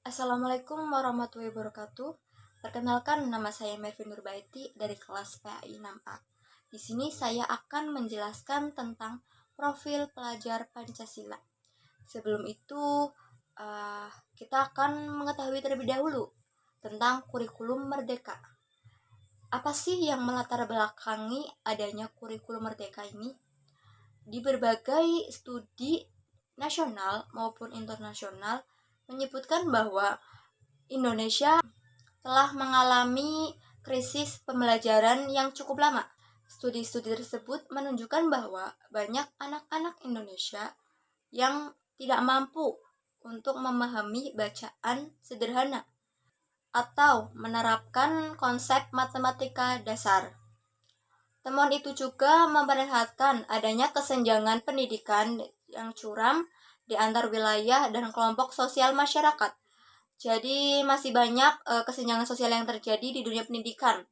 Assalamualaikum warahmatullahi wabarakatuh. Perkenalkan, nama saya Mervin Nurbaiti dari kelas PAI 6A. Di sini saya akan menjelaskan tentang profil pelajar Pancasila. Sebelum itu, kita akan mengetahui terlebih dahulu tentang kurikulum merdeka. Apa sih yang melatar belakangi adanya kurikulum merdeka ini? Di berbagai studi nasional maupun internasional menyebutkan bahwa Indonesia telah mengalami krisis pembelajaran yang cukup lama. Studi-studi tersebut menunjukkan bahwa banyak anak-anak Indonesia yang tidak mampu untuk memahami bacaan sederhana atau menerapkan konsep matematika dasar. Temuan itu juga memperlihatkan adanya kesenjangan pendidikan yang curam di antar wilayah dan kelompok sosial masyarakat. Jadi masih banyak kesenjangan sosial yang terjadi di dunia pendidikan.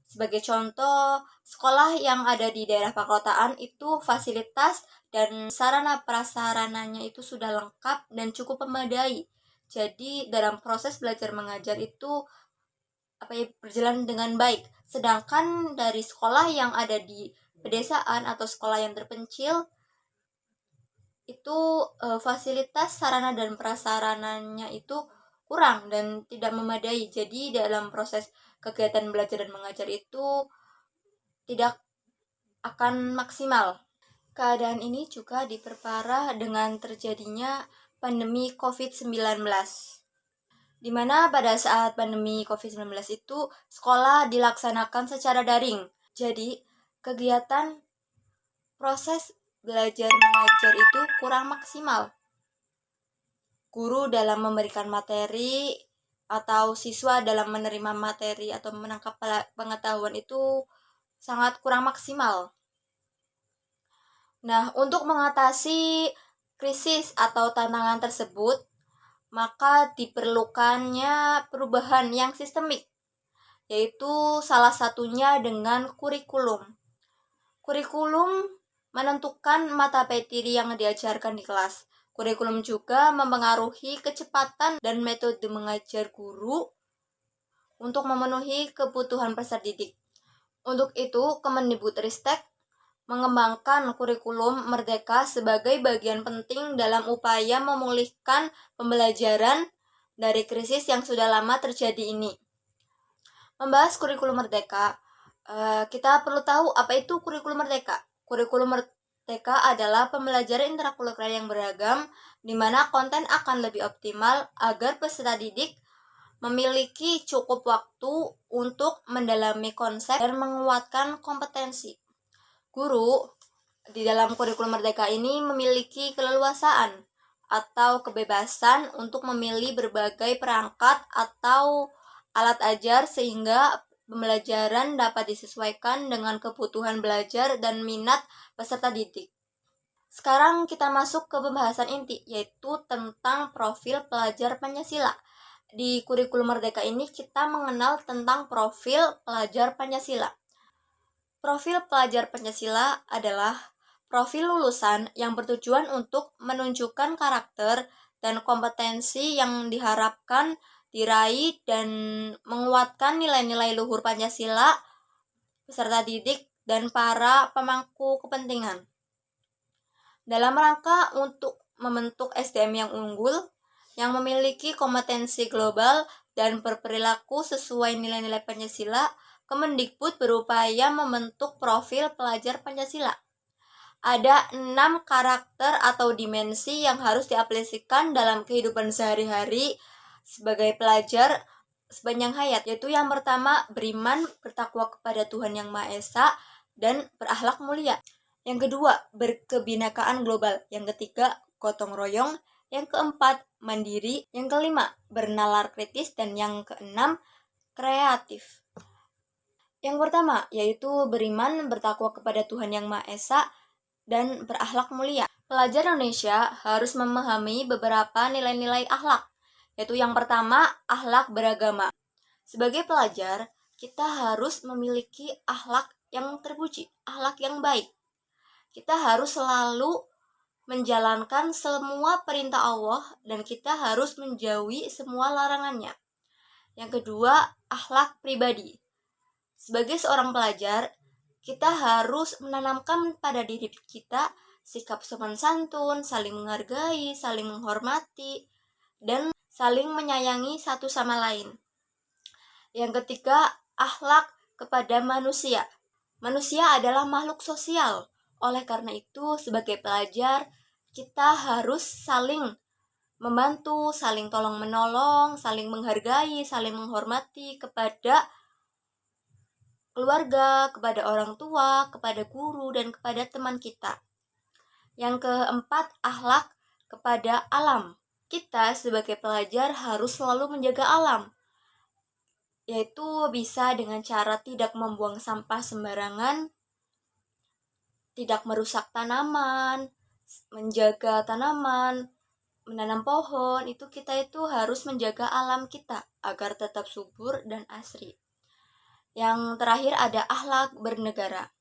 Sebagai contoh, sekolah yang ada di daerah perkotaan itu fasilitas dan sarana prasarananya itu sudah lengkap dan cukup memadai. Jadi dalam proses belajar mengajar itu berjalan dengan baik. Sedangkan dari sekolah yang ada di pedesaan atau sekolah yang terpencil itu fasilitas sarana dan prasarananya itu kurang dan tidak memadai. Jadi dalam proses kegiatan belajar dan mengajar itu tidak akan maksimal. Keadaan ini juga diperparah dengan terjadinya pandemi COVID-19. Di mana pada saat pandemi COVID-19 itu sekolah dilaksanakan secara daring. Jadi kegiatan proses belajar mengajar itu kurang maksimal. Guru dalam memberikan materi atau siswa dalam menerima materi atau menangkap pengetahuan itu sangat kurang maksimal. Nah, untuk mengatasi krisis atau tantangan tersebut, maka diperlukannya perubahan yang sistemik, yaitu salah satunya dengan kurikulum. Kurikulum menentukan mata materi yang diajarkan di kelas. Kurikulum juga mempengaruhi kecepatan dan metode mengajar guru untuk memenuhi kebutuhan peserta didik. Untuk itu, Kemendikbudristek mengembangkan kurikulum merdeka sebagai bagian penting dalam upaya memulihkan pembelajaran dari krisis yang sudah lama terjadi ini. Membahas kurikulum merdeka, kita perlu tahu apa itu kurikulum merdeka. Kurikulum merdeka adalah pembelajaran intrakurikuler yang beragam, di mana konten akan lebih optimal agar peserta didik memiliki cukup waktu untuk mendalami konsep dan menguatkan kompetensi. Guru di dalam kurikulum merdeka ini memiliki keleluasaan atau kebebasan untuk memilih berbagai perangkat atau alat ajar sehingga pembelajaran dapat disesuaikan dengan kebutuhan belajar dan minat peserta didik. Sekarang kita masuk ke pembahasan inti, yaitu tentang profil pelajar Pancasila. Di kurikulum merdeka ini kita mengenal tentang profil pelajar Pancasila. Profil pelajar Pancasila adalah profil lulusan yang bertujuan untuk menunjukkan karakter dan kompetensi yang diharapkan diraih dan menguatkan nilai-nilai luhur Pancasila, peserta didik, dan para pemangku kepentingan. Dalam rangka untuk membentuk SDM yang unggul, yang memiliki kompetensi global dan berperilaku sesuai nilai-nilai Pancasila, Kemendikbud berupaya membentuk profil pelajar Pancasila. Ada 6 karakter atau dimensi yang harus diaplikasikan dalam kehidupan sehari-hari sebagai pelajar sepanjang hayat, yaitu yang pertama beriman, bertakwa kepada Tuhan Yang Maha Esa, dan berakhlak mulia. Yang kedua, berkebinekaan global. Yang ketiga, gotong royong. Yang keempat, mandiri. Yang kelima, bernalar kritis. Dan yang keenam, kreatif. Yang pertama, yaitu beriman, bertakwa kepada Tuhan Yang Maha Esa, dan berakhlak mulia. Pelajar Indonesia harus memahami beberapa nilai-nilai akhlak, yaitu yang pertama, akhlak beragama. Sebagai pelajar, kita harus memiliki akhlak yang terpuji, akhlak yang baik. Kita harus selalu menjalankan semua perintah Allah dan kita harus menjauhi semua larangannya. Yang kedua, akhlak pribadi. Sebagai seorang pelajar, kita harus menanamkan pada diri kita sikap sopan santun, saling menghargai, saling menghormati, dan saling menyayangi satu sama lain. Yang ketiga, akhlak kepada manusia. Manusia adalah makhluk sosial. Oleh karena itu, sebagai pelajar, kita harus saling membantu, saling tolong-menolong, saling menghargai, saling menghormati kepada keluarga, kepada orang tua, kepada guru, dan kepada teman kita. Yang keempat, akhlak kepada alam. Kita sebagai pelajar harus selalu menjaga alam, yaitu bisa dengan cara tidak membuang sampah sembarangan, tidak merusak tanaman, menjaga tanaman, menanam pohon. Kita harus menjaga alam kita agar tetap subur dan asri. Yang terakhir ada akhlak bernegara.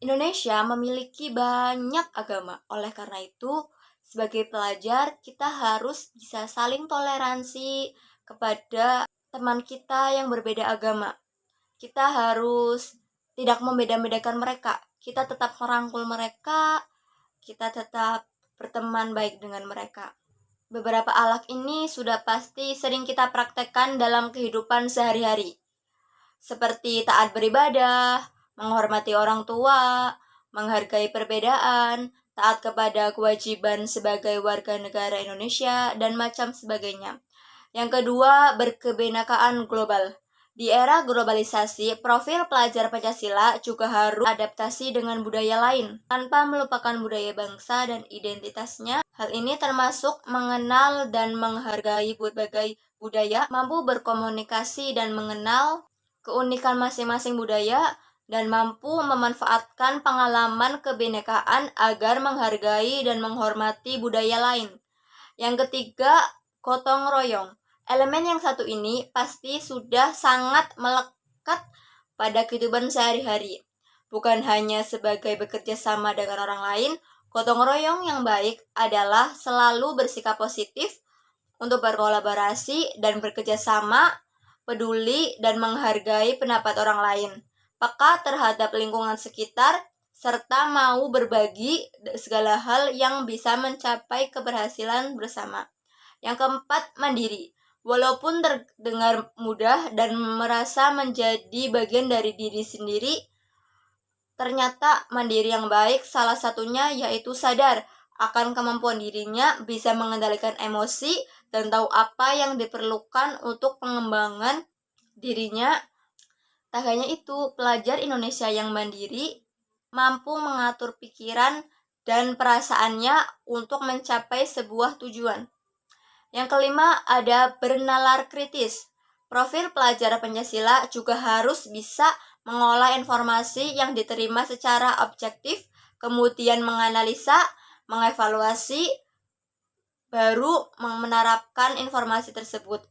Indonesia memiliki banyak agama. Oleh karena itu, sebagai pelajar kita harus bisa saling toleransi kepada teman kita yang berbeda agama. Kita harus tidak membeda-bedakan mereka. Kita tetap merangkul mereka, kita tetap berteman baik dengan mereka. Beberapa akhlak ini sudah pasti sering kita praktekkan dalam kehidupan sehari-hari, seperti taat beribadah, menghormati orang tua, menghargai perbedaan, taat kepada kewajiban sebagai warga negara Indonesia, dan macam sebagainya. Yang kedua, berkebinekaan global. Di era globalisasi, profil pelajar Pancasila juga harus adaptasi dengan budaya lain, tanpa melupakan budaya bangsa dan identitasnya. Hal ini termasuk mengenal dan menghargai berbagai budaya, mampu berkomunikasi dan mengenal keunikan masing-masing budaya, dan mampu memanfaatkan pengalaman kebinekaan agar menghargai dan menghormati budaya lain. Yang ketiga, gotong royong. Elemen yang satu ini pasti sudah sangat melekat pada kehidupan sehari-hari. Bukan hanya sebagai bekerja sama dengan orang lain, gotong royong yang baik adalah selalu bersikap positif untuk berkolaborasi dan bekerja sama, peduli dan menghargai pendapat orang lain, peka terhadap lingkungan sekitar, serta mau berbagi segala hal yang bisa mencapai keberhasilan bersama. Yang keempat, mandiri. Walaupun terdengar mudah dan merasa menjadi bagian dari diri sendiri, ternyata mandiri yang baik salah satunya yaitu sadar akan kemampuan dirinya, bisa mengendalikan emosi, dan tahu apa yang diperlukan untuk pengembangan dirinya. Tak hanya itu, pelajar Indonesia yang mandiri mampu mengatur pikiran dan perasaannya untuk mencapai sebuah tujuan. Yang kelima, ada bernalar kritis. Profil pelajar Pancasila juga harus bisa mengolah informasi yang diterima secara objektif, kemudian menganalisa, mengevaluasi, baru menerapkan informasi tersebut.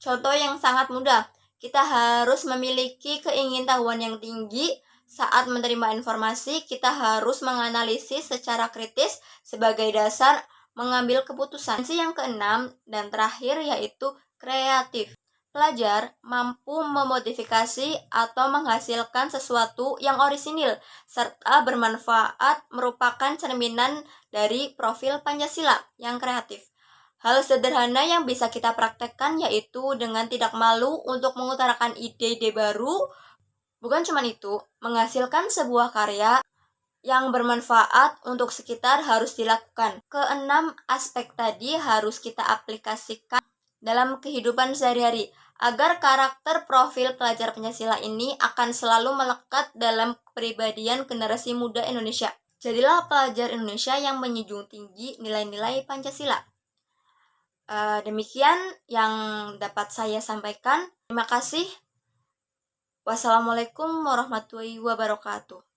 Contoh yang sangat mudah, kita harus memiliki keingintahuan yang tinggi saat menerima informasi. Kita harus menganalisis secara kritis sebagai dasar mengambil keputusan. Yang keenam dan terakhir yaitu kreatif. Pelajar mampu memodifikasi atau menghasilkan sesuatu yang orisinil serta bermanfaat, merupakan cerminan dari profil Pancasila yang kreatif. Hal sederhana yang bisa kita praktekkan yaitu dengan tidak malu untuk mengutarakan ide-ide baru. Bukan cuma itu, menghasilkan sebuah karya yang bermanfaat untuk sekitar harus dilakukan. Keenam aspek tadi harus kita aplikasikan dalam kehidupan sehari-hari agar karakter profil pelajar Pancasila ini akan selalu melekat dalam kepribadian generasi muda Indonesia. Jadilah pelajar Indonesia yang menjunjung tinggi nilai-nilai Pancasila. Demikian yang dapat saya sampaikan. Terima kasih. Wassalamualaikum warahmatullahi wabarakatuh.